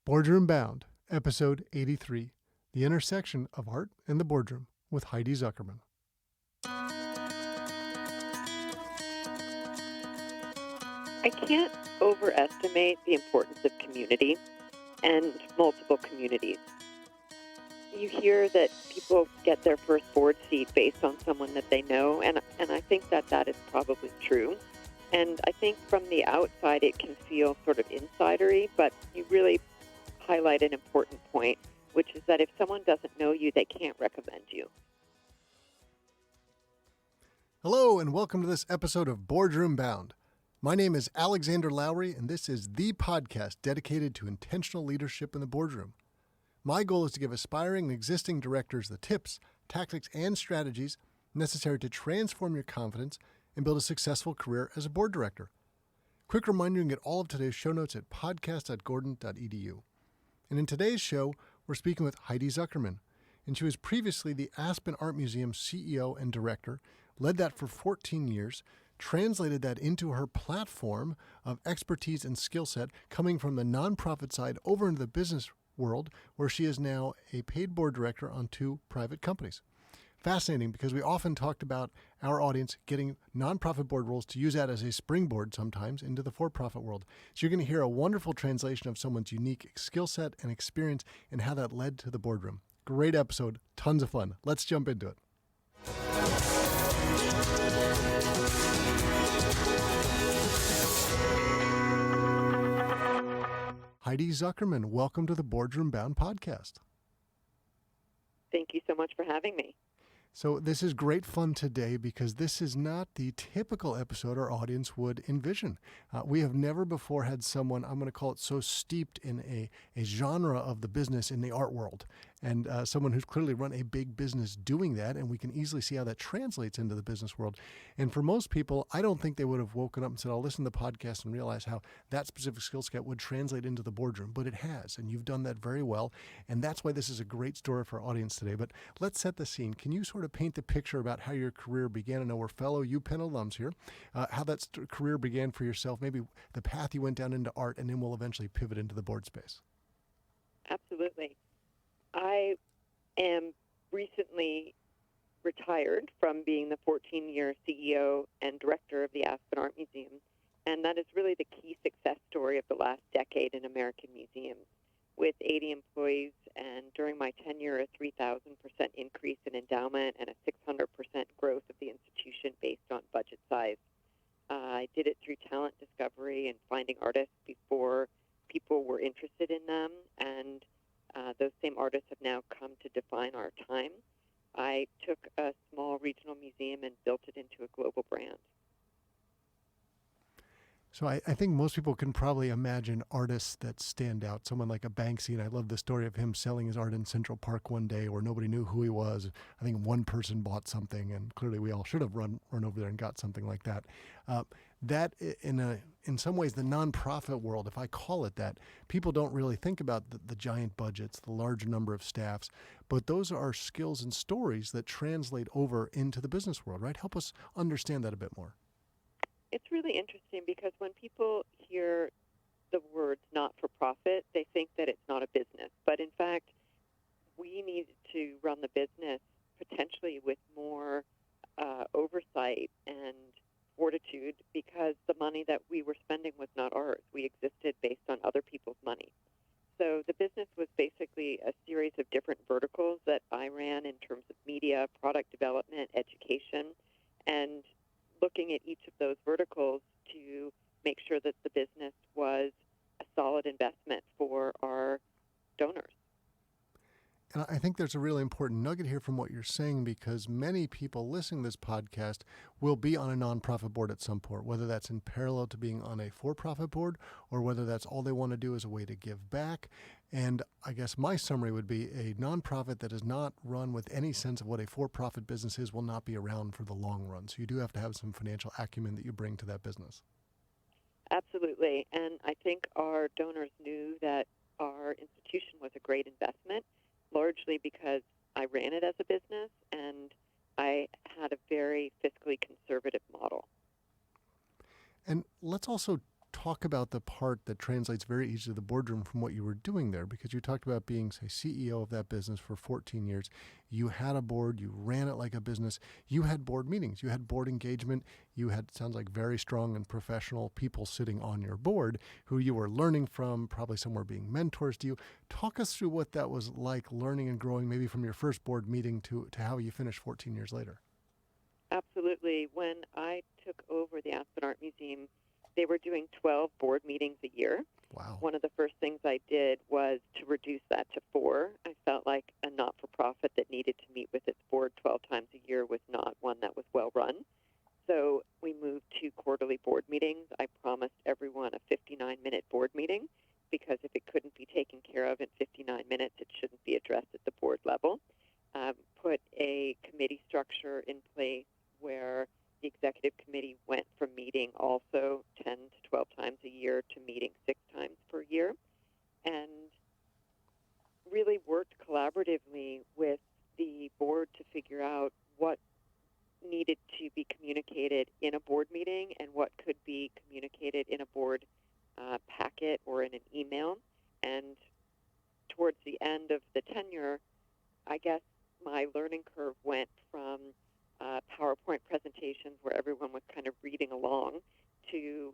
Boardroom Bound, Episode 83, The Intersection of Art and the Boardroom, with Heidi Zuckerman. I can't overestimate the importance of community and multiple communities. You hear that people get their first board seat based on someone that they know, and I think that is probably true. And I think from the outside it can feel sort of insidery, but you really highlight an important point, which is that if someone doesn't know you, they can't recommend you. Hello, and welcome to this episode of Boardroom Bound. My name is Alexander Lowry, and this is the podcast dedicated to intentional leadership in the boardroom. My goal is to give aspiring and existing directors the tips, tactics, and strategies necessary to transform your confidence and build a successful career as a board director. Quick reminder, you can get all of today's show notes at podcast.gordon.edu. And in today's show, we're speaking with Heidi Zuckerman, and she was previously the Aspen Art Museum CEO and director, led that for 14 years, translated that into her platform of expertise and skill set coming from the nonprofit side over into the business world, where she is now a paid board director on 2 private companies. Fascinating, because we often talked about our audience getting nonprofit board roles to use that as a springboard sometimes into the for-profit world. So you're going to hear a wonderful translation of someone's unique skill set and experience and how that led to the boardroom. Great episode, tons of fun. Let's jump into it. Heidi Zuckerman, welcome to the Boardroom Bound podcast. Thank you so much for having me. So this is great fun today because this is not the typical episode our audience would envision. We have never before had someone, I'm going to call it, so steeped in a genre of the business in the art world, and someone who's clearly run a big business doing that, and we can easily see how that translates into the business world. And for most people, I don't think they would have woken up and said, I'll listen to the podcast and realize how that specific skill set would translate into the boardroom, but it has, and you've done that very well, and that's why this is a great story for our audience today. But let's set the scene. Can you sort of paint the picture about how your career began? I know we're fellow UPenn alums here. How that career began for yourself, maybe the path you went down into art, and then we'll eventually pivot into the board space. Absolutely. I am recently retired from being the 14-year CEO and director of the Aspen Art Museum, and that is really the key success story of the last decade in American museums. With 80 employees, and during my tenure, a 3,000% increase in endowment and a 600% growth of the institution based on budget size. I did it through talent discovery and finding artists before people were interested in them, and those same artists have now come to define our time. I took a small regional museum and built it into a global brand. So I think most people can probably imagine artists that stand out. Someone like a Banksy, and I love the story of him selling his art in Central Park one day where nobody knew who he was. I think one person bought something, and clearly we all should have run over there and got something like that. That in some ways, the nonprofit world, if I call it that, people don't really think about the giant budgets, the large number of staffs, but those are skills and stories that translate over into the business world, right? Help us understand that a bit more. It's really interesting because when people hear the words not-for-profit, they think that it's not a business. But in fact, we need to run the business potentially with more oversight and fortitude, because the money that we were spending was not ours. We existed based on other people's money. So the business was basically a series of different verticals that I ran in terms of media, product development, education, and looking at each of those verticals to make sure that the business was a solid investment for our donors. And I think there's a really important nugget here from what you're saying, because many people listening to this podcast will be on a nonprofit board at some point, whether that's in parallel to being on a for-profit board or whether that's all they want to do as a way to give back. And I guess my summary would be a nonprofit that is not run with any sense of what a for-profit business is will not be around for the long run. So you do have to have some financial acumen that you bring to that business. Absolutely. And I think our donors knew that our institution was a great investment, largely because I ran it as a business and I had a very fiscally conservative model. And let's also talk about the part that translates very easily to the boardroom from what you were doing there? Because you talked about being, say, CEO of that business for 14 years. You had a board, you ran it like a business, you had board meetings, you had board engagement, you had, sounds like, very strong and professional people sitting on your board who you were learning from, probably somewhere being mentors to you. Talk us through what that was like, learning and growing, maybe from your first board meeting to how you finished 14 years later. Absolutely. When I took over the Aspen Art Museum, they were doing 12 board meetings a year. Wow. One of the first things I did was to reduce that to 4. I felt like a not-for-profit that needed to meet with its board 12 times a year was not one that was well run. So we moved to quarterly board meetings. I promised everyone a 59-minute board meeting because if it couldn't be taken care of in 59 minutes, it shouldn't be addressed at the board level. Put a committee structure in place where the executive committee went from meeting also 10 to 12 times a year to meeting 6 times per year, and really worked collaboratively with the board to figure out what needed to be communicated in a board meeting and what could be communicated in a board packet or in an email. And towards the end of the tenure, I guess my learning curve went from PowerPoint presentations where everyone was kind of reading along to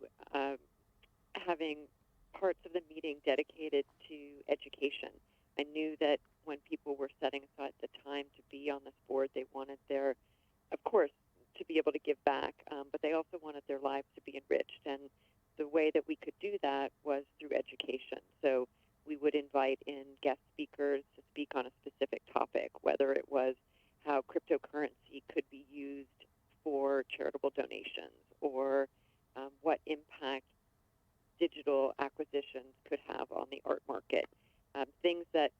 having parts of the meeting dedicated to education. I knew that when people were setting aside the time to be on this board, they wanted their, of course, to be able to give back, but they also wanted their lives to be enriched. And the way that we could do that was through education. So we would invite in guest speakers to speak on a specific topic, whether it was how cryptocurrency could be used for charitable donations or what impact digital acquisitions could have on the art market, things that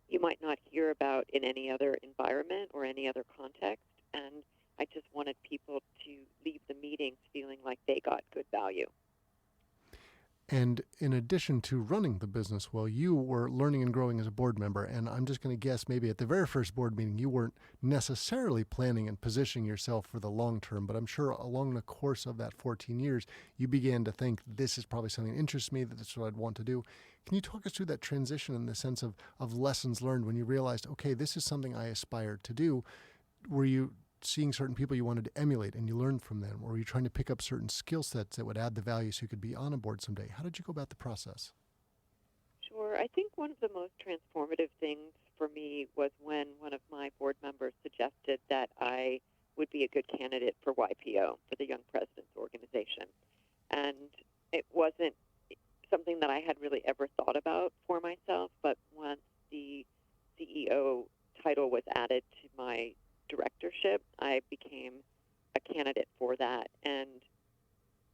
you might not hear about in any other environment or any other context. And I just wanted people to leave the meetings feeling like they got good value. And in addition to running the business well, you were learning and growing as a board member. And I'm just going to guess maybe at the very first board meeting, you weren't necessarily planning and positioning yourself for the long term. But I'm sure along the course of that 14 years, you began to think this is probably something that interests me, that this is what I'd want to do. Can you talk us through that transition in the sense of lessons learned when you realized, okay, this is something I aspire to do? Were you seeing certain people you wanted to emulate and you learned from them? Or were you trying to pick up certain skill sets that would add the value so you could be on a board someday? How did you go about the process? Sure. I think one of the most transformative things for me was when one of my board members suggested that I would be a good candidate for YPO, for the Young Presidents Organization. And it wasn't something that I had really ever thought about for myself, but once the CEO title was added to my directorship, I became a candidate for that. And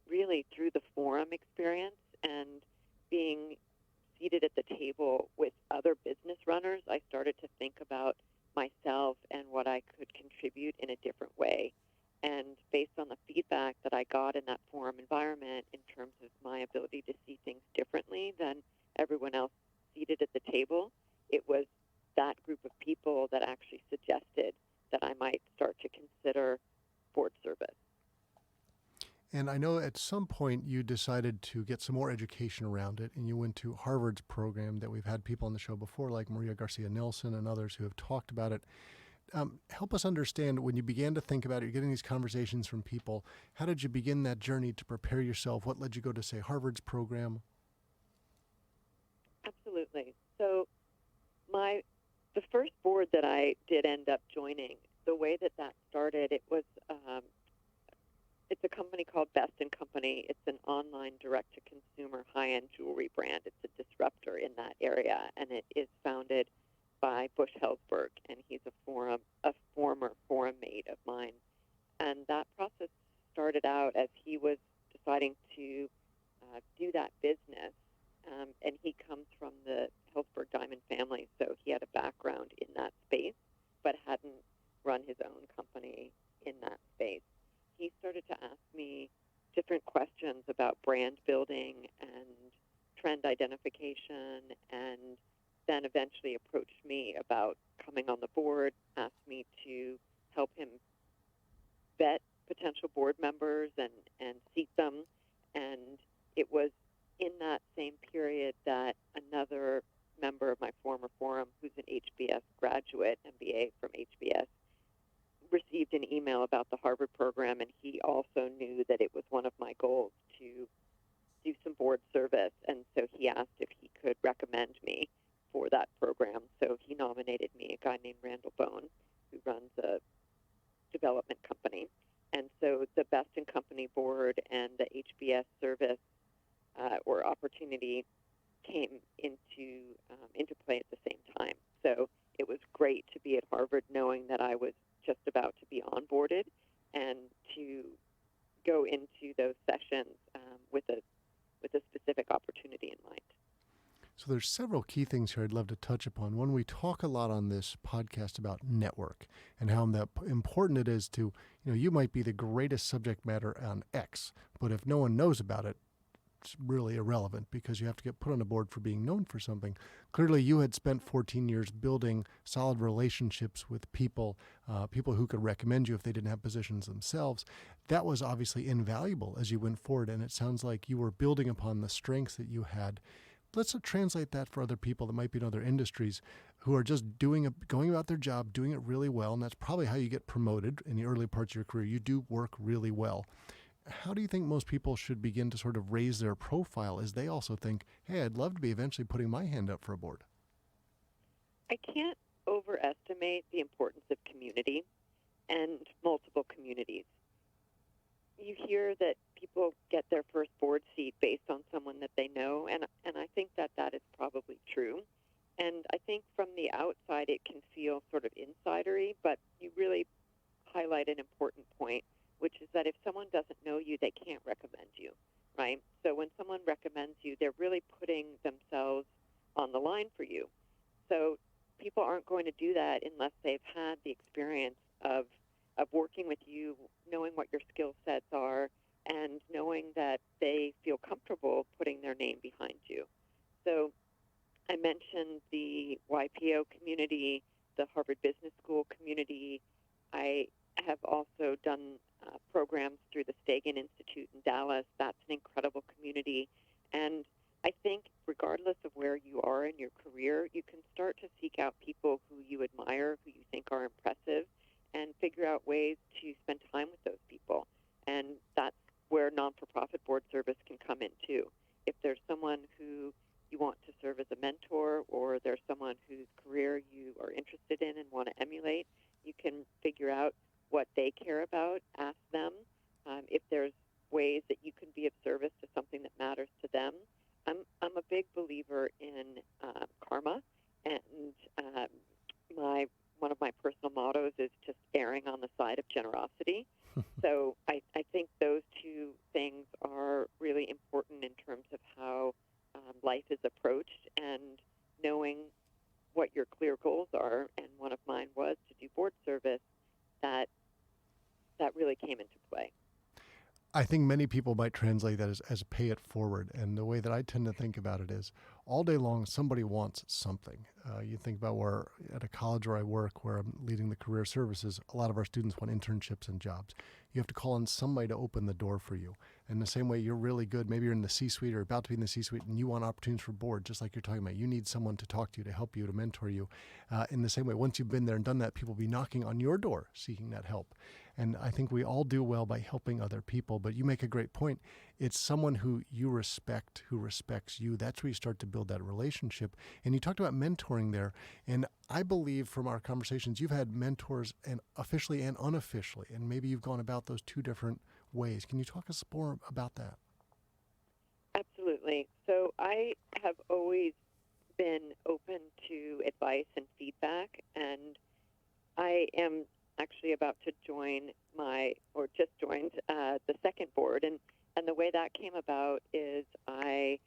really through the forum experience and being seated at the table with other business runners, I started to think about myself and what I could contribute in a different way. And based on the feedback that I got in that forum environment in terms of my ability to see things differently than everyone else seated at the table, it was that group of people that actually suggested that I might start to consider board service. And I know at some point you decided to get some more education around it, and you went to Harvard's program that we've had people on the show before, like Maria Garcia-Nelson and others who have talked about it. Help us understand, when you began to think about it, you're getting these conversations from people. How did you begin that journey to prepare yourself? What led you to go to, say, Harvard's program? Absolutely. So the first board that I did end up joining, the way that started, it was it's a company called Best & Company. It's an online direct-to-consumer high-end jewelry brand. It's a disruptor in that area, and it is founded by Bush Helsberg, and he's a former forum mate of mine. And that process started out as he was deciding to do that business, and he comes from the Helsberg Diamond family, so he had a background in that space, but hadn't run his own company in that space. He started to ask me different questions about brand building and trend identification, and then eventually approached me about coming on the board, asked me to help him vet potential board members and seat them. And it was in that same period that another member of my former forum, who's an HBS graduate, MBA from HBS, received an email about the Harvard program, and he also knew that it was one of my goals to do some board service, and so he asked if he could recommend me for that program. So he nominated me, a guy named Randall Bone, who runs a development company. And so the Best in Company board and the HBS service or opportunity came into play at the same time. So it was great to be at Harvard knowing that I was just about to be onboarded and to go into those sessions with a specific opportunity in mind. So there's several key things here I'd love to touch upon. One, we talk a lot on this podcast about network and how important it is to, you might be the greatest subject matter on X, but if no one knows about it, it's really irrelevant because you have to get put on a board for being known for something. Clearly, you had spent 14 years building solid relationships with people who could recommend you if they didn't have positions themselves. That was obviously invaluable as you went forward, and it sounds like you were building upon the strengths that you had. Let's translate that for other people that might be in other industries who are just going about their job, doing it really well, and that's probably how you get promoted in the early parts of your career. You do work really well. How do you think most people should begin to sort of raise their profile as they also think, hey, I'd love to be eventually putting my hand up for a board? I can't overestimate the importance of community and multiple communities. You hear that people get their first board seat based on someone that they know, and I think that is probably true. And I think from the outside it can feel sort of insidery, but you really highlight an important point, which is that if someone doesn't know you, they can't recommend you, right? So when someone recommends you, they're really putting themselves on the line for you. So people aren't going to do that unless they've had the experience of working with you, knowing what your skill sets are, and knowing that they feel comfortable putting their name behind you. So I mentioned the YPO community, the Harvard Business School community. I have also done programs through the Stegan Institute in Dallas. That's an incredible community. And I think regardless of where you are in your career, you can start to seek out people who you admire, who you think are impressive, and figure out ways to spend time with those people. And that's where non-for-profit board service can come in too. If there's someone who you want to serve as a mentor, or there's someone whose career you are interested in and want to emulate, you can figure out what they care about, ask them. If there's ways that you can be of service to something that matters to them. I'm a big believer in karma, and one of my personal mottos is just erring on the side of generosity. So I think those two things are really important in terms of how life is approached, and knowing what your clear goals are. And one of mine was to do board service. That really came into play. I think many people might translate that as pay it forward. And the way that I tend to think about it is all day long, somebody wants something. You think about where at a college where I work, where I'm leading the career services, a lot of our students want internships and jobs. You have to call on somebody to open the door for you. And the same way you're really good, maybe you're in the C-suite or about to be in the C-suite and you want opportunities for board, just like you're talking about. You need someone to talk to you, to help you, to mentor you. In the same way, once you've been there and done that, people will be knocking on your door seeking that help. And I think we all do well by helping other people. But you make a great point. It's someone who you respect, who respects you. That's where you start to build that relationship. And you talked about mentoring there. And I believe from our conversations, you've had mentors and officially and unofficially. And maybe you've gone about those two different ways. Can you talk us more about that? Absolutely. So I have always been open to advice and feedback, and I am actually about to just joined the second board. And the way that came about is I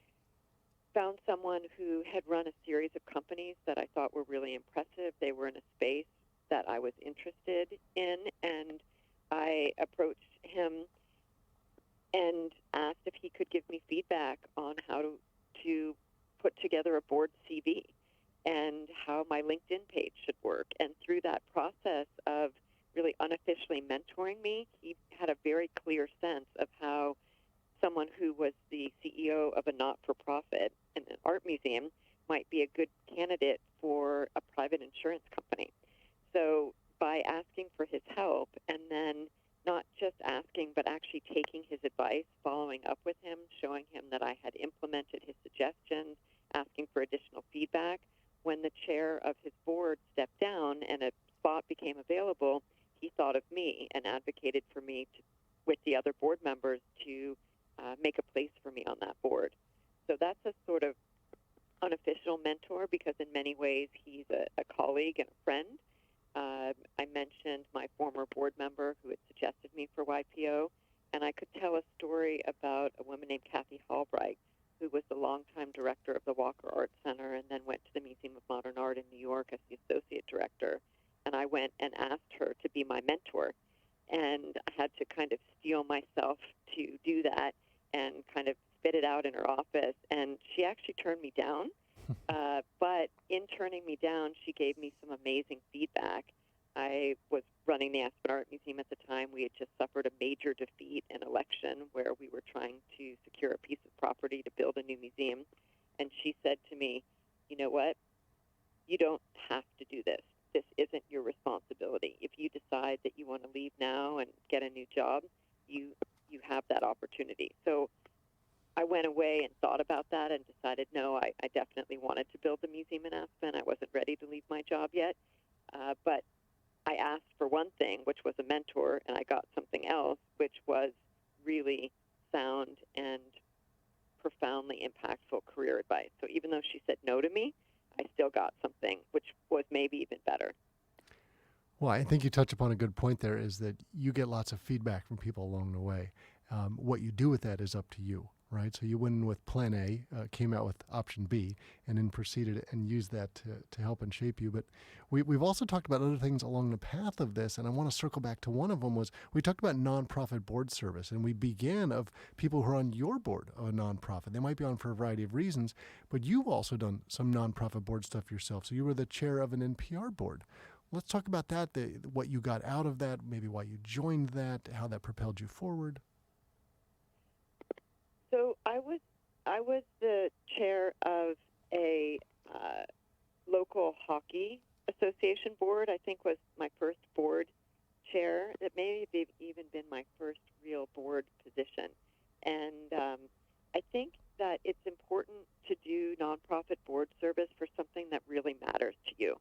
found someone who had run a series of companies that I thought were really impressive. They were in a space that I was interested in, and I approached him and asked if he could give me feedback on how to put together a board CV and how my LinkedIn page should work. And through that process of really unofficially mentoring me, he had a very clear sense of how someone who was the CEO of a not-for-profit and an art museum might be a good candidate for a private insurance company. So by asking for his help, and then not just asking, but actually taking his advice, following up with him, showing him that I had implemented his suggestions, asking for additional feedback, when the chair of his board stepped down and a spot became available, he thought of me and advocated for me with the other board members to make a place for me on that board. So that's a sort of unofficial mentor, because in many ways he's a colleague and a friend. I mentioned my former board member who had suggested me for YPO, and I could tell a story about a woman named Kathy Hallbright, who was the longtime director of the Walker Art Center and then went to the Museum of Modern Art in New York as the associate director. And I went and asked her to be my mentor. And I had to kind of steel myself to do that and kind of spit it out in her office. And she actually turned me down. But in turning me down, she gave me some amazing feedback. I was running the Aspen Art Museum at the time. We had just suffered a major defeat in an election where we were trying to secure a piece of property to build a new museum. And she said to me, you know what? You don't have to do this. This isn't your responsibility. If you decide that you want to leave now and get a new job, you have that opportunity. So I went away and thought about that and decided, no, I definitely wanted to build a museum in Aspen. I wasn't ready to leave my job yet. But I asked for one thing, which was a mentor, and I got something else, which was really sound and profoundly impactful career advice. So even though she said no to me, I still got something, which was maybe even better. Well, I think you touch upon a good point there, is that you get lots of feedback from people along the way. What you do with that is up to you, right? So you went in with plan A, came out with option B, and then proceeded and used that to help and shape you. But we've also talked about other things along the path of this, and I want to circle back to one of them. Was we talked about nonprofit board service, and we began of people who are on your board of a nonprofit. They might be on for a variety of reasons, but you've also done some nonprofit board stuff yourself. So you were the chair of an NPR board. Let's talk about that, what you got out of that, maybe why you joined that, how that propelled you forward. So I was the chair of a local hockey association board. I think was my first board chair. That may have even been my first real board position. And I think that it's important to do nonprofit board service for something that really matters to you.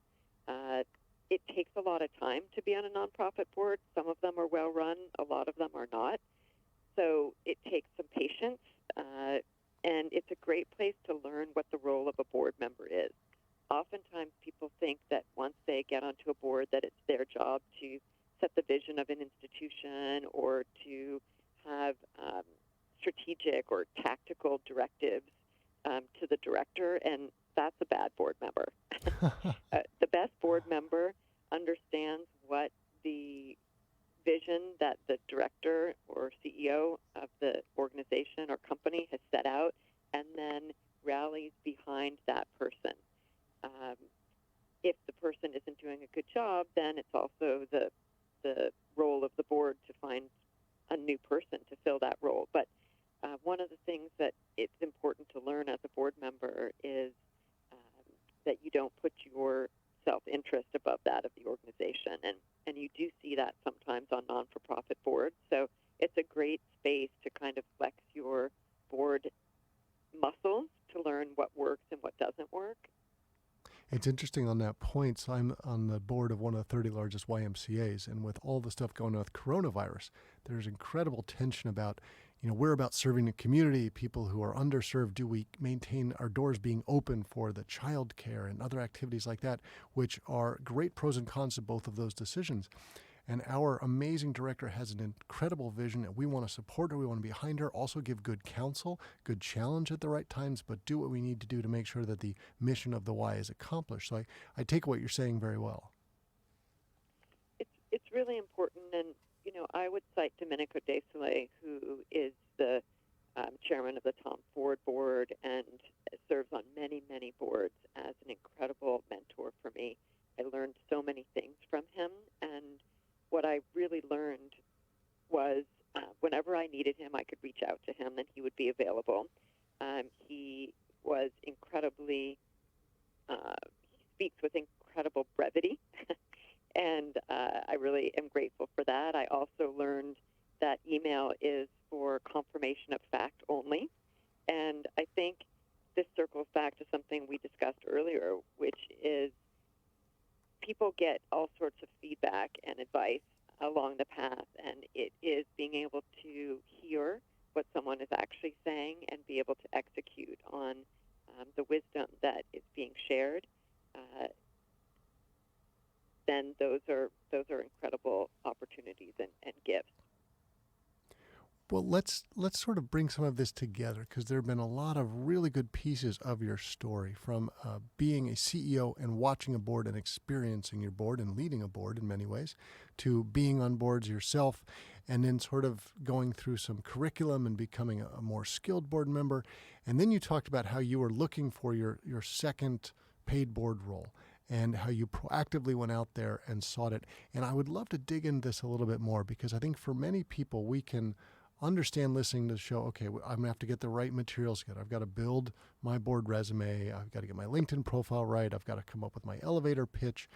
It takes a lot of time to be on a nonprofit board. Some of them are well run, a lot of them are not. So it takes some patience, and it's a great place to learn what the role of a board member is. Oftentimes people think that once they get onto a board that it's their job to set the vision of an institution or to have strategic or tactical directives to the director, and that's a bad board member. The best board member understands what the vision that the director or CEO of the organization or company has set out, and then rallies behind that person. If the person isn't doing a good job, then it's also the role of the board to find a new person to fill that role. But one of the things that it's important to learn as a board member is that you don't put your self-interest above that of the organization. And you do see that sometimes on non-for-profit boards. So it's a great space to kind of flex your board muscles to learn what works and what doesn't work. It's interesting on that point. So I'm on the board of one of the 30 largest YMCAs, and with all the stuff going on with coronavirus, there's incredible tension about, we're about serving the community, people who are underserved. Do we maintain our doors being open for the child care and other activities like that, which are great pros and cons to both of those decisions. And our amazing director has an incredible vision that we want to support her, we want to be behind her, also give good counsel, good challenge at the right times, but do what we need to do to make sure that the mission of the Y is accomplished. So I take what you're saying very well. It's really important, and I would cite Domenico De Soleil, who is the chairman of the Tom Ford board and serves on many, many boards, as an incredible mentor for me. I learned so many things from him, and what I really learned was whenever I needed him, I could reach out to him, and he speaks with incredible brevity, and I really am grateful for that. I also learned that email is for confirmation of fact only, and I think this circles back to something we discussed earlier, which is people get all sorts of feedback and advice along the path, and it is being able to hear what someone is actually saying and be able to execute on the wisdom that is being shared. Then those are incredible opportunities and gifts. Well, let's sort of bring some of this together, because there have been a lot of really good pieces of your story, from being a CEO and watching a board and experiencing your board and leading a board in many ways, to being on boards yourself, and then sort of going through some curriculum and becoming a more skilled board member. And then you talked about how you were looking for your second paid board role, and how you proactively went out there and sought it. And I would love to dig into this a little bit more, because I think for many people, we can understand listening to the show, okay, I'm going to have to get the right materials together. I've got to build my board resume. I've got to get my LinkedIn profile right. I've got to come up with my elevator pitch.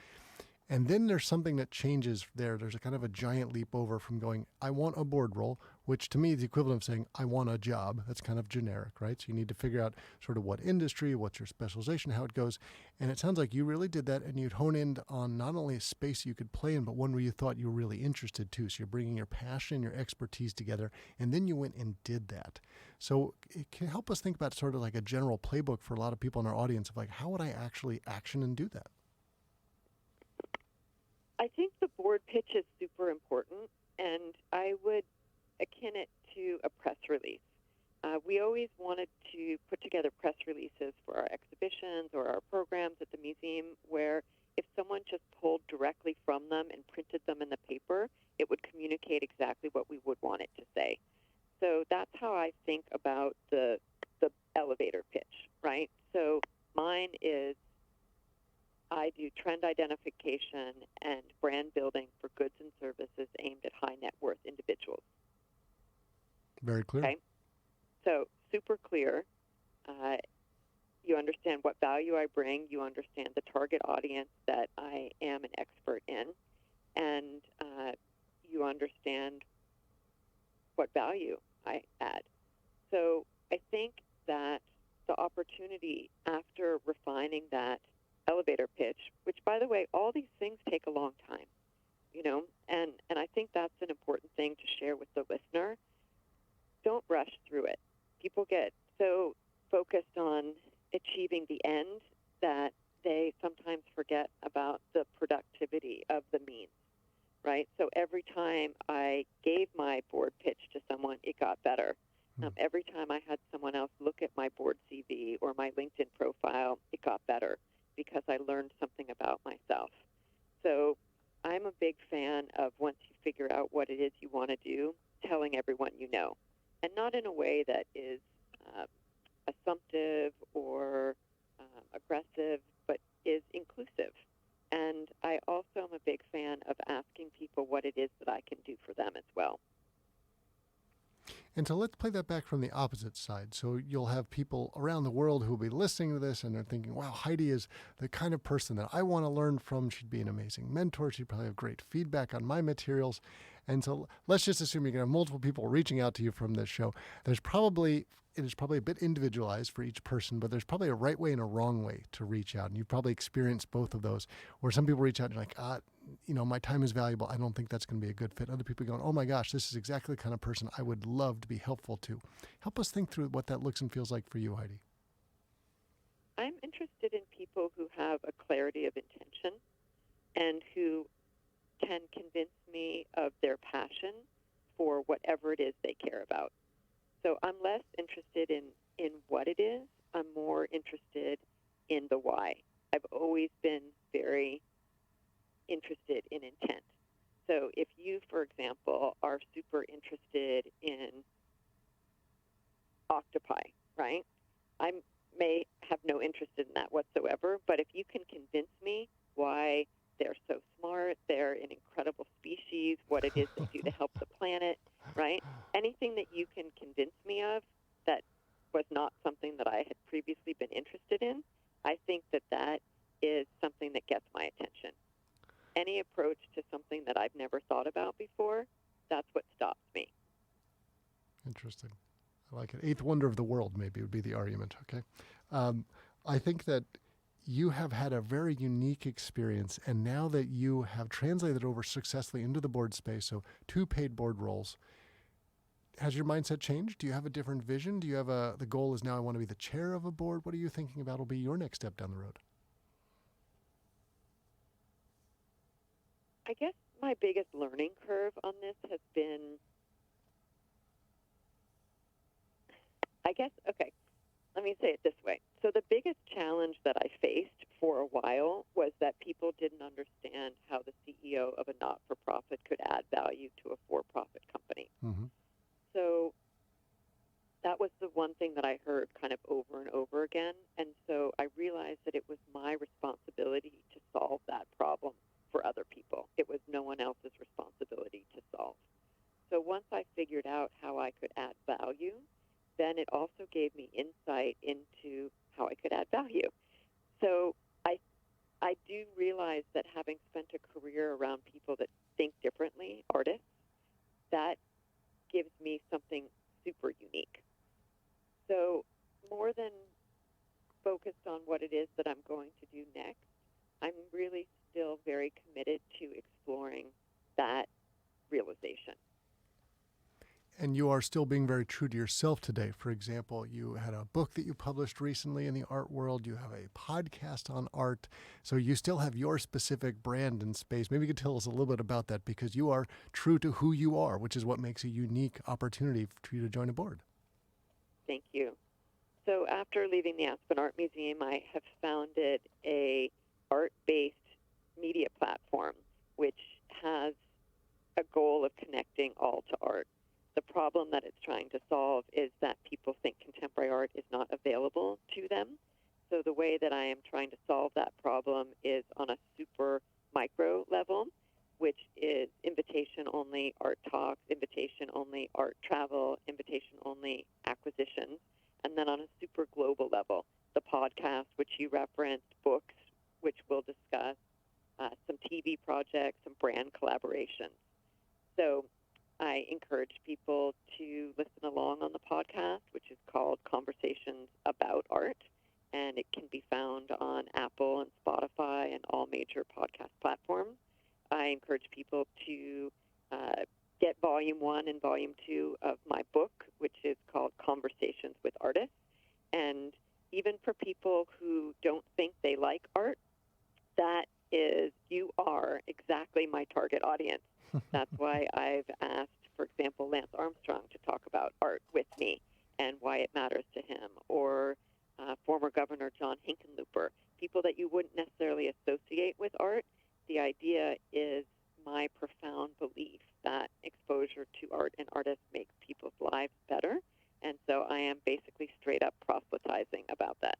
And then there's something that changes there. There's a kind of a giant leap over from going, I want a board role, which to me is the equivalent of saying, I want a job. That's kind of generic, right? So you need to figure out sort of what industry, what's your specialization, how it goes. And it sounds like you really did that, and you'd hone in on not only a space you could play in, but one where you thought you were really interested too. So you're bringing your passion, your expertise together, and then you went and did that. So it can help us think about sort of like a general playbook for a lot of people in our audience of like, how would I actually action and do that? I think the board pitch is super important, and I would akin it to a press release. We always wanted to put together press releases for our exhibitions or our programs at the museum, where if someone just pulled directly from them and printed them in the paper, it would communicate exactly what we would want it to say. So that's how I think about the elevator pitch, right? So mine is, I do trend identification and brand building for goods and services aimed at high net worth individuals. Very clear. Okay? So super clear. You understand what value I bring. You understand the target audience that I am an expert in. And you understand what value I add. So I think that the opportunity after refining that elevator pitch, which, by the way, all these things take a long time, and I think that's an important thing to share with the listener. Don't rush through it. People get so focused on achieving the end that they sometimes forget about the productivity of the means, right? So every time I gave my board pitch to someone, it got better. Every time I had someone else look at my board CV or my LinkedIn profile, it got better, because I learned something about myself. So I'm a big fan of, once you figure out what it is you want to do, telling everyone you know, and not in a way that is assumptive or aggressive, but is inclusive. And I also am a big fan of asking people what it is that I can do for them as well. And so let's play that back from the opposite side. So you'll have people around the world who will be listening to this, and they're thinking, wow, Heidi is the kind of person that I want to learn from. She'd be an amazing mentor. She'd probably have great feedback on my materials. And so let's just assume you're going to have multiple people reaching out to you from this show. It is probably a bit individualized for each person, but there's probably a right way and a wrong way to reach out. And you've probably experienced both of those, where some people reach out and you're like, my time is valuable. I don't think that's going to be a good fit. Other people going, oh my gosh, this is exactly the kind of person I would love to be helpful to. Help us think through what that looks and feels like for you, Heidi. I'm interested in people who have a clarity of intention and who can convince me of their passion for whatever it is they care about. So I'm less interested in what it is. I'm more interested in the why. I've always been very interested in intent. So if you, for example, are super interested in octopi, right? I may have no interest in that whatsoever, but if you can convince me why they're so smart, they're an incredible species, what it is they do to help the planet, right? Anything that you can convince me of that was not something that I had previously been interested in, I think that is something something that gets my attention. Any approach to something that I've never thought about before, that's what stops me. Interesting. I like it. Eighth wonder of the world, maybe would be the argument. Okay. I think that you have had a very unique experience, and now that you have translated over successfully into the board space, so 2 paid board roles, has your mindset changed? Do you have a different vision? Do you have the goal is now I want to be the chair of a board? What are you thinking about will be your next step down the road? I guess my biggest learning curve on this has been, let me say it this way. So the biggest challenge that I faced for a while was that people didn't understand how the CEO of a not-for-profit could add value to a for-profit company. Mm-hmm. So that was the one thing that I heard kind of over and over again. And so I realized that it was my responsibility to solve that problem for other people. It was no one else's responsibility to solve. So once I figured out how I could add value, then it also gave me insight into how I could add value. So I do realize that having spent a career around people that think differently, artists, that gives me something super unique. So more than focused on what it is that I'm going to do next, I'm really still very committed to exploring that realization. And you are still being very true to yourself today. For example, you had a book that you published recently in the art world. You have a podcast on art. So you still have your specific brand and space. Maybe you could tell us a little bit about that, because you are true to who you are, which is what makes a unique opportunity for you to join a board. Thank you. So after leaving the Aspen Art Museum, I have founded a art-based media platform, which has a goal of connecting all to art. The problem that it's trying to solve is that people think contemporary art is not available to them. So the way that I am trying to solve that problem is on a super micro level, which is invitation-only art talks, invitation-only art travel, invitation-only acquisitions, and then on a super global level, the podcast, which you referenced, books, which we'll discuss, some TV projects, some brand collaborations. So I encourage people to listen along on the podcast, which is called Conversations About Art, and it can be found on Apple and Spotify and all major podcast platforms. I encourage people to get Volume 1 and Volume 2 of my book, which is called Conversations with Artists. And even for people who don't think they like art, you are exactly my target audience. That's why I've asked, for example, Lance Armstrong to talk about art with me and why it matters to him, or former Governor John Hickenlooper, people that you wouldn't necessarily associate with art. The idea is my profound belief that exposure to art and artists makes people's lives better, and so I am basically straight up proselytizing about that.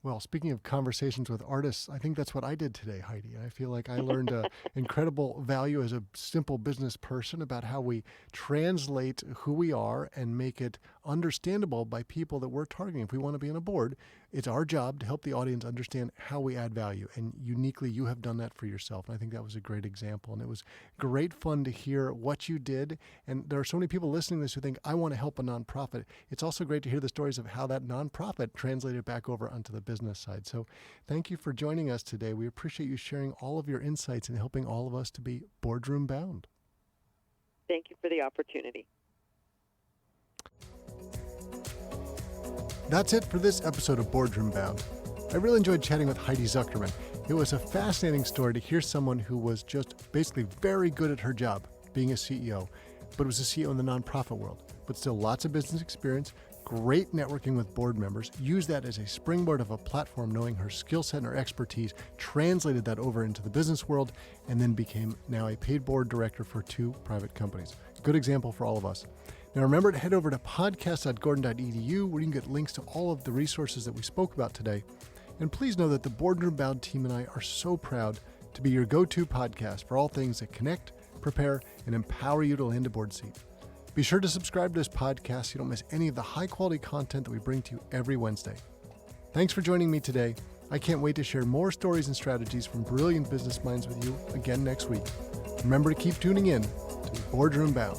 Well, speaking of conversations with artists, I think that's what I did today, Heidi. I feel like I learned incredible value as a simple business person about how we translate who we are and make it understandable by people that we're targeting. If we want to be on a board, it's our job to help the audience understand how we add value. And uniquely, you have done that for yourself. And I think that was a great example. And it was great fun to hear what you did. And there are so many people listening to this who think, I want to help a nonprofit. It's also great to hear the stories of how that nonprofit translated back over onto the business side. So thank you for joining us today. We appreciate you sharing all of your insights and helping all of us to be boardroom bound. Thank you for the opportunity. That's it for this episode of Boardroom Bound. I really enjoyed chatting with Heidi Zuckerman. It was a fascinating story to hear someone who was just basically very good at her job, being a CEO, but was a CEO in the nonprofit world, but still lots of business experience, great networking with board members, used that as a springboard of a platform, knowing her skill set and her expertise, translated that over into the business world, and then became now a paid board director for 2 private companies. Good example for all of us. Now remember to head over to podcast.gordon.edu where you can get links to all of the resources that we spoke about today. And please know that the Boardroom Bound team and I are so proud to be your go-to podcast for all things that connect, prepare, and empower you to land a board seat. Be sure to subscribe to this podcast so you don't miss any of the high-quality content that we bring to you every Wednesday. Thanks for joining me today. I can't wait to share more stories and strategies from brilliant business minds with you again next week. Remember to keep tuning in to Boardroom Bound.